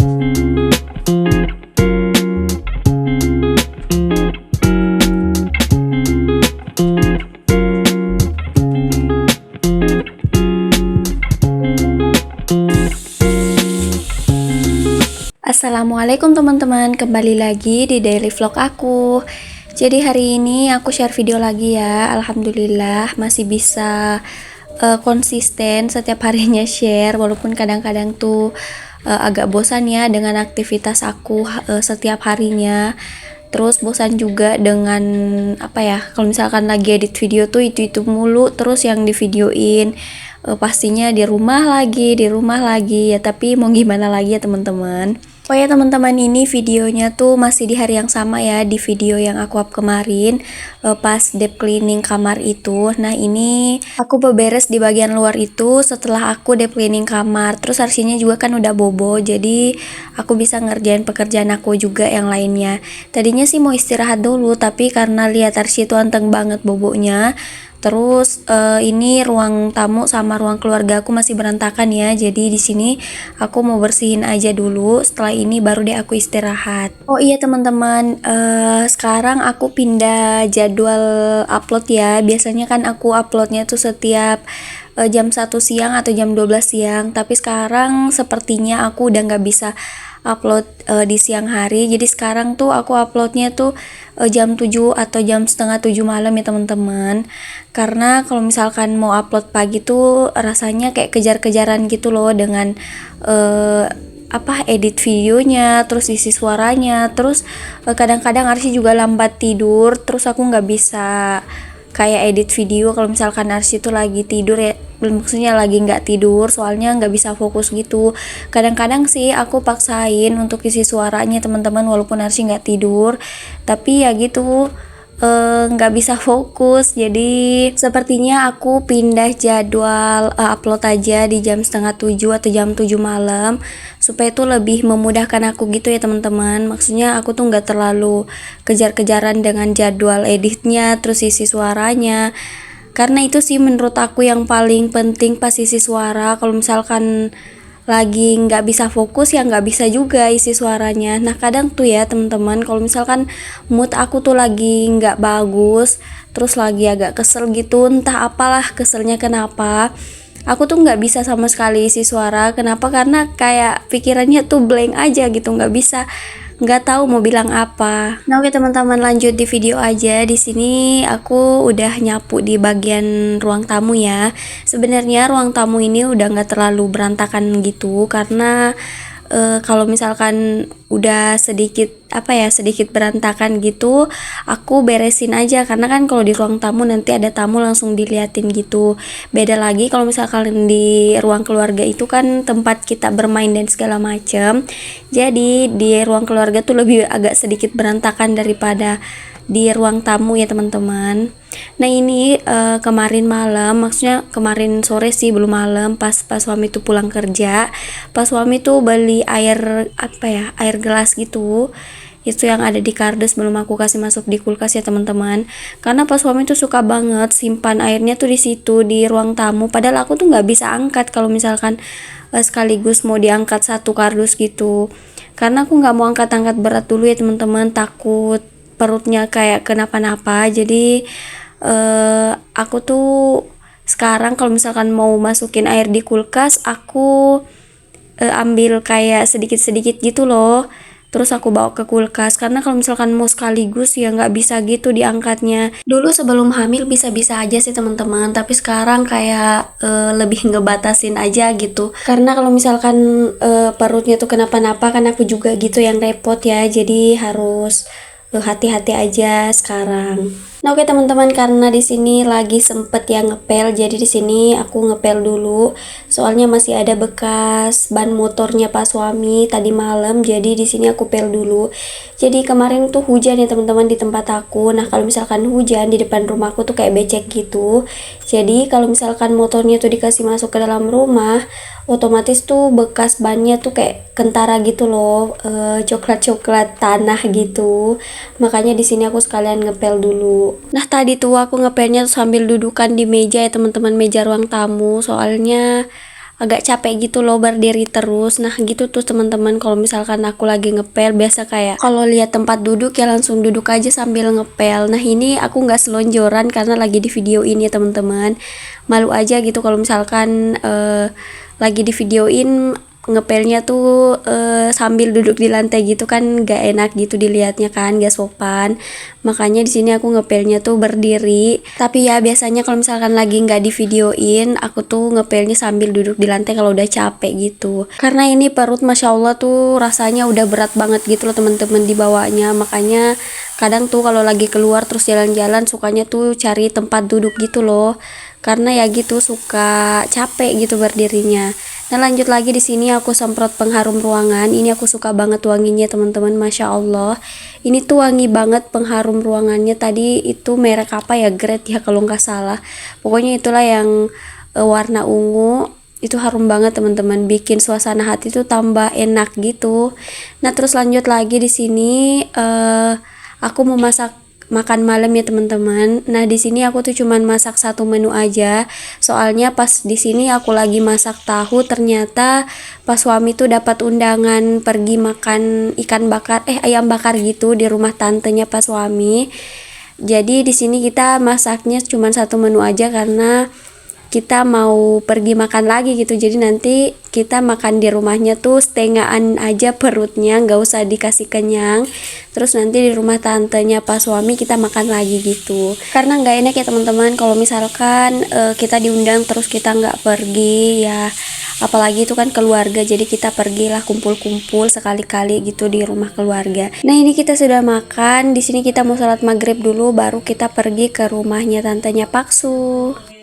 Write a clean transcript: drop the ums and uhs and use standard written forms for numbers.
Assalamualaikum teman-teman, kembali lagi di daily vlog aku. Jadi hari ini aku share video lagi ya. Alhamdulillah masih bisa konsisten setiap harinya share, walaupun kadang-kadang tuh agak bosan ya dengan aktivitas aku setiap harinya. Terus bosan juga dengan kalau misalkan lagi edit video tuh itu mulu terus yang di videoin. Pastinya di rumah lagi ya, tapi mau gimana lagi ya teman-teman. Oh ya teman-teman, ini videonya tuh masih di hari yang sama ya, di video yang aku up kemarin pas deep cleaning kamar itu. Nah ini aku beberes di bagian luar itu setelah aku deep cleaning kamar. Terus arsinya juga kan udah bobo, jadi aku bisa ngerjain pekerjaan aku juga yang lainnya. Tadinya sih mau istirahat dulu, tapi karena lihat arsi itu anteng banget bobonya. Terus ini ruang tamu sama ruang keluarga aku masih berantakan ya. Jadi di sini aku mau bersihin aja dulu. Setelah ini baru deh aku istirahat. Oh iya teman-teman, sekarang aku pindah jadwal upload ya. Biasanya kan aku uploadnya tuh setiap jam 1 siang atau jam 12 siang. Tapi sekarang sepertinya aku udah nggak bisa upload di siang hari. Jadi sekarang tuh aku uploadnya tuh jam 7 atau jam setengah 7 malam ya teman-teman. Karena kalau misalkan mau upload pagi tuh rasanya kayak kejar-kejaran gitu loh dengan edit videonya, terus isi suaranya, terus kadang-kadang Arsy juga lambat tidur, terus aku nggak bisa kayak edit video kalau misalkan Arsy tuh lagi tidur ya, maksudnya lagi nggak tidur, soalnya nggak bisa fokus gitu. Kadang-kadang sih aku paksain untuk isi suaranya teman-teman walaupun Arsy nggak tidur, tapi ya gitu nggak bisa fokus. Jadi sepertinya aku pindah jadwal upload aja di jam setengah 7 atau jam 7 malam supaya itu lebih memudahkan aku gitu ya teman-teman. Maksudnya aku tuh nggak terlalu kejar-kejaran dengan jadwal editnya terus isi suaranya, karena itu sih menurut aku yang paling penting pas isi suara. Kalau misalkan lagi nggak bisa fokus ya nggak bisa juga isi suaranya. Nah kadang tuh ya teman-teman, kalau misalkan mood aku tuh lagi nggak bagus, terus lagi agak kesel gitu, entah apalah keselnya kenapa, aku tuh nggak bisa sama sekali isi suara. Kenapa? Karena kayak pikirannya tuh blank aja gitu, nggak tahu mau bilang apa. Nah oke teman-teman, lanjut di video aja. Di sini aku udah nyapu di bagian ruang tamu ya. Sebenarnya ruang tamu ini udah nggak terlalu berantakan gitu, karena kalau misalkan udah sedikit berantakan gitu, aku beresin aja. Karena kan kalau di ruang tamu nanti ada tamu langsung diliatin gitu. Beda lagi kalau misalkan di ruang keluarga itu kan tempat kita bermain dan segala macem. Jadi di ruang keluarga tuh lebih agak sedikit berantakan daripada di ruang tamu ya teman-teman. Nah ini kemarin malam, maksudnya kemarin sore sih, belum malam, pas suami tuh pulang kerja, pas suami tuh beli air air gelas gitu, itu yang ada di kardus, belum aku kasih masuk di kulkas ya teman-teman. Karena pas suami tuh suka banget simpan airnya tuh di situ di ruang tamu, padahal aku tuh nggak bisa angkat kalau misalkan sekaligus mau diangkat satu kardus gitu, karena aku nggak mau angkat-angkat berat dulu ya teman-teman, takut perutnya kayak kenapa-napa. Jadi aku tuh sekarang kalau misalkan mau masukin air di kulkas, aku ambil kayak sedikit-sedikit gitu loh, terus aku bawa ke kulkas. Karena kalau misalkan mau sekaligus ya nggak bisa gitu diangkatnya. Dulu sebelum hamil bisa-bisa aja sih teman-teman, tapi sekarang kayak lebih ngebatasin aja gitu. Karena kalau misalkan perutnya tuh kenapa-napa kan aku juga gitu yang repot ya, jadi harus hati-hati aja sekarang. Nah oke teman-teman, karena di sini lagi sempet ya ngepel, jadi di sini aku ngepel dulu. Soalnya masih ada bekas ban motornya pas suami tadi malam, jadi di sini aku pel dulu. Jadi kemarin tuh hujan ya teman-teman di tempat aku. Nah kalau misalkan hujan di depan rumahku tuh kayak becek gitu. Jadi kalau misalkan motornya tuh dikasih masuk ke dalam rumah, otomatis tuh bekas bannya tuh kayak kentara gitu loh, coklat-coklat tanah gitu. Makanya di sini aku sekalian ngepel dulu. Nah tadi tuh aku ngepelnya sambil dudukan di meja ya teman-teman, meja ruang tamu. Soalnya agak capek gitu loh berdiri terus. Nah gitu tuh teman-teman, kalau misalkan aku lagi ngepel biasa kayak kalau lihat tempat duduk ya langsung duduk aja sambil ngepel. Nah ini aku nggak selonjoran karena lagi di video ini ya teman-teman, malu aja gitu kalau misalkan lagi di videoin ngepelnya tuh sambil duduk di lantai gitu kan gak enak gitu dilihatnya kan, gak sopan. Makanya di sini aku ngepelnya tuh berdiri. Tapi ya biasanya kalau misalkan lagi nggak di videoin, aku tuh ngepelnya sambil duduk di lantai kalau udah capek gitu. Karena ini perut masya Allah tuh rasanya udah berat banget gitu loh teman-teman dibawanya. Makanya kadang tuh kalau lagi keluar terus jalan-jalan sukanya tuh cari tempat duduk gitu loh. Karena ya gitu suka capek gitu berdirinya. Nah lanjut lagi di sini aku semprot pengharum ruangan. Ini aku suka banget wanginya teman-teman, masya Allah. Ini tuh wangi banget pengharum ruangannya. Tadi itu merek apa ya, Grade ya kalau nggak salah. Pokoknya itulah yang warna ungu. Itu harum banget teman-teman, bikin suasana hati tuh tambah enak gitu. Nah terus lanjut lagi di sini aku mau masak makan malam ya teman-teman. Nah di sini aku tuh cuman masak satu menu aja. Soalnya pas di sini aku lagi masak tahu, ternyata pas suami tuh dapat undangan pergi makan ikan bakar ayam bakar gitu di rumah tantenya pas suami. Jadi di sini kita masaknya cuman satu menu aja karena kita mau pergi makan lagi gitu. Jadi nanti kita makan di rumahnya tuh setengahan aja perutnya, nggak usah dikasih kenyang. Terus nanti di rumah tantenya pas suami kita makan lagi gitu. Karena nggak enak ya teman-teman kalau misalkan kita diundang terus kita nggak pergi ya. Apalagi itu kan keluarga, jadi kita pergilah kumpul-kumpul sekali-kali gitu di rumah keluarga. Nah ini kita sudah makan, di sini kita mau sholat maghrib dulu, baru kita pergi ke rumahnya tantenya Paksu.